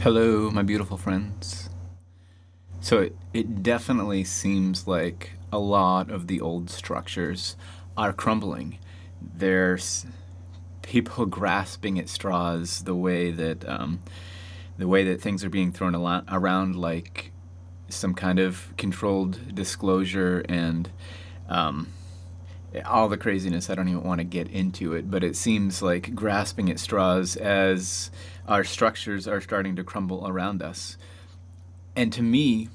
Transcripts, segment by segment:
Hello, my beautiful friends. So it definitely seems like a lot of the old structures are crumbling. There's people grasping at straws the way that things are being thrown around like some kind of controlled disclosure and um, all the craziness. I don't even want to get into it, but it seems like grasping at straws as our structures are starting to crumble around us. And to me,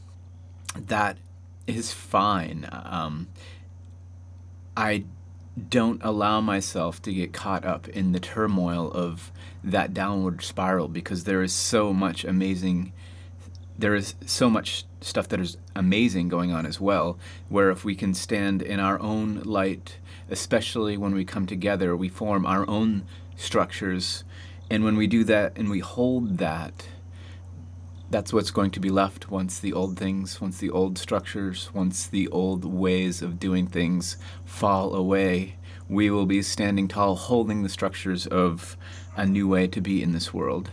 that is fine. I don't allow myself to get caught up in the turmoil of that downward spiral because there is so much stuff that is amazing going on as well, where if we can stand in our own light, especially when we come together, we form our own structures. And when we do that and we hold that, that's what's going to be left once the old things, once the old structures, once the old ways of doing things fall away. We will be standing tall, holding the structures of a new way to be in this world.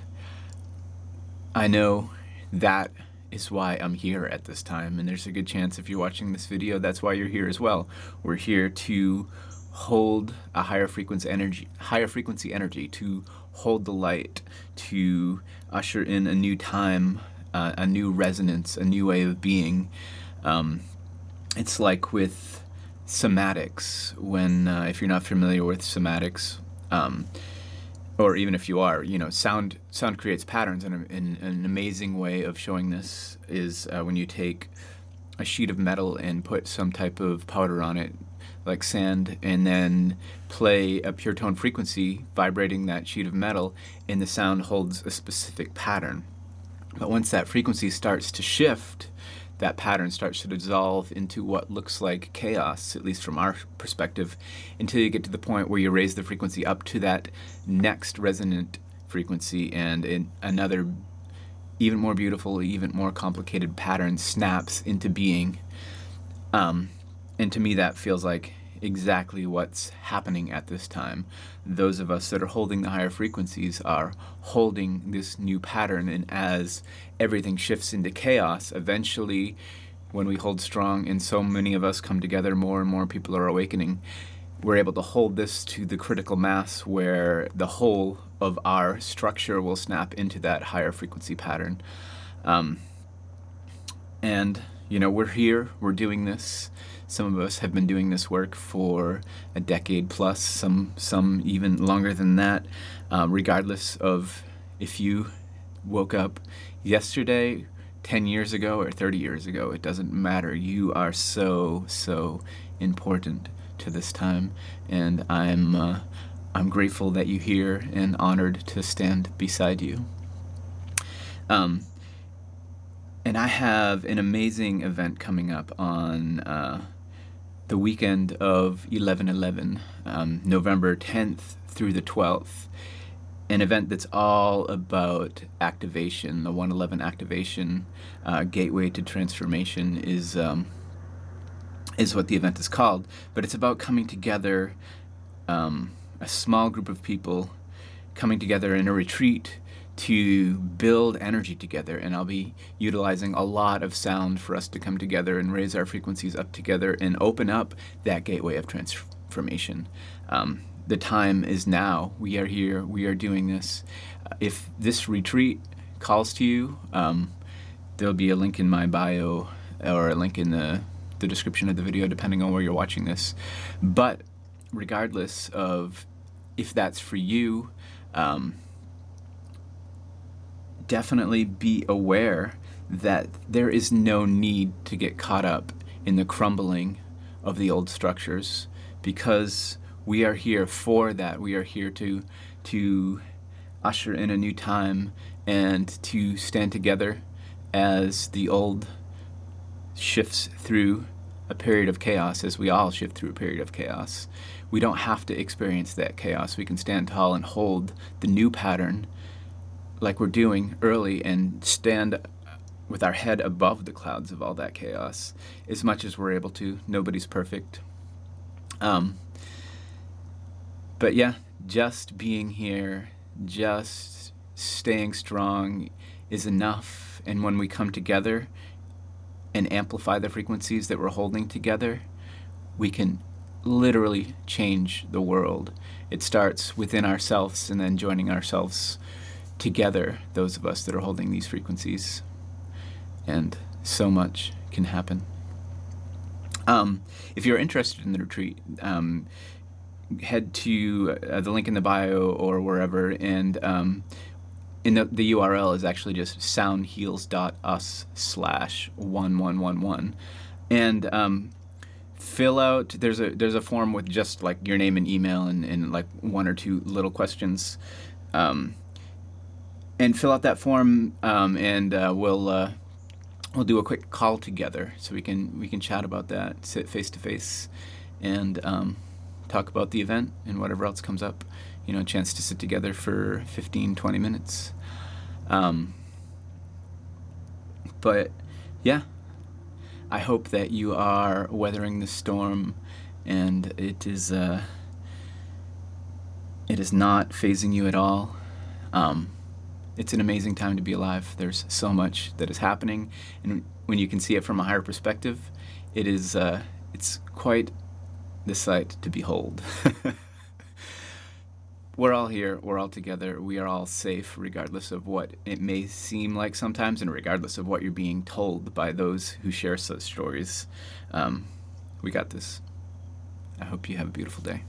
I know that is why I'm here at this time, and there's a good chance if you're watching this video, that's why you're here as well. We're here to hold a higher frequency energy, to hold the light, to usher in a new time, a new resonance, a new way of being. It's like with somatics, when if you're not familiar with somatics, or even if you are, sound creates patterns, and an amazing way of showing this is when you take a sheet of metal and put some type of powder on it, like sand, and then play a pure tone frequency vibrating that sheet of metal, and the sound holds a specific pattern. But once that frequency starts to shift, that pattern starts to dissolve into what looks like chaos, at least from our perspective, until you get to the point where you raise the frequency up to that next resonant frequency, and another even more beautiful, even more complicated pattern snaps into being. And to me, that feels like exactly what's happening at this time. Those of us that are holding the higher frequencies are holding this new pattern, and as everything shifts into chaos, eventually, when we hold strong and so many of us come together, more and more people are awakening, we're able to hold this to the critical mass where the whole of our structure will snap into that higher frequency pattern. And we're here, we're doing this. Some of us have been doing this work for a decade plus, some even longer than that. Regardless of if you woke up yesterday, 10 years ago, or 30 years ago, it doesn't matter. You are so important to this time, and I'm grateful that you're here and honored to stand beside you. And I have an amazing event coming up on the weekend of 11/11, November 10th through the 12th. An event that's all about activation. The 111 activation, gateway to transformation, is what the event is called. But it's about coming together, a small group of people coming together in a retreat to build energy together, and I'll be utilizing a lot of sound for us to come together and raise our frequencies up together and open up that gateway of transformation. The time is now. We are here. We are doing this. If this retreat calls to you, there'll be a link in my bio or a link in the description of the video, depending on where you're watching this. But regardless of if that's for you, definitely be aware that there is no need to get caught up in the crumbling of the old structures, because we are here for that. We are here to usher in a new time and to stand together as the old shifts through a period of chaos, as we all shift through a period of chaos. We don't have to experience that chaos. We can stand tall and hold the new pattern like we're doing early, and stand with our head above the clouds of all that chaos as much as we're able to. Nobody's perfect. But yeah, just being here, just staying strong is enough. And when we come together and amplify the frequencies that we're holding together, we can literally change the world. It starts within ourselves and then joining ourselves together, those of us that are holding these frequencies. And so much can happen. If you're interested in the retreat, head to the link in the bio or wherever, and in the URL is actually just soundheals.us/1111, and fill out. There's a form with just like your name and email and like one or two little questions, and fill out that form, and we'll do a quick call together so we can chat about that, sit face to face, and talk about the event and whatever else comes up. You know, a chance to sit together for 15-20 minutes. But yeah, I hope that you are weathering the storm, and it is not phasing you at all. It's an amazing time to be alive. There's so much that is happening, and when you can see it from a higher perspective, it is it's quite the sight to behold. We're all here, we're all together, we are all safe, regardless of what it may seem like sometimes, and regardless of what you're being told by those who share such stories. We got this. I hope you have a beautiful day.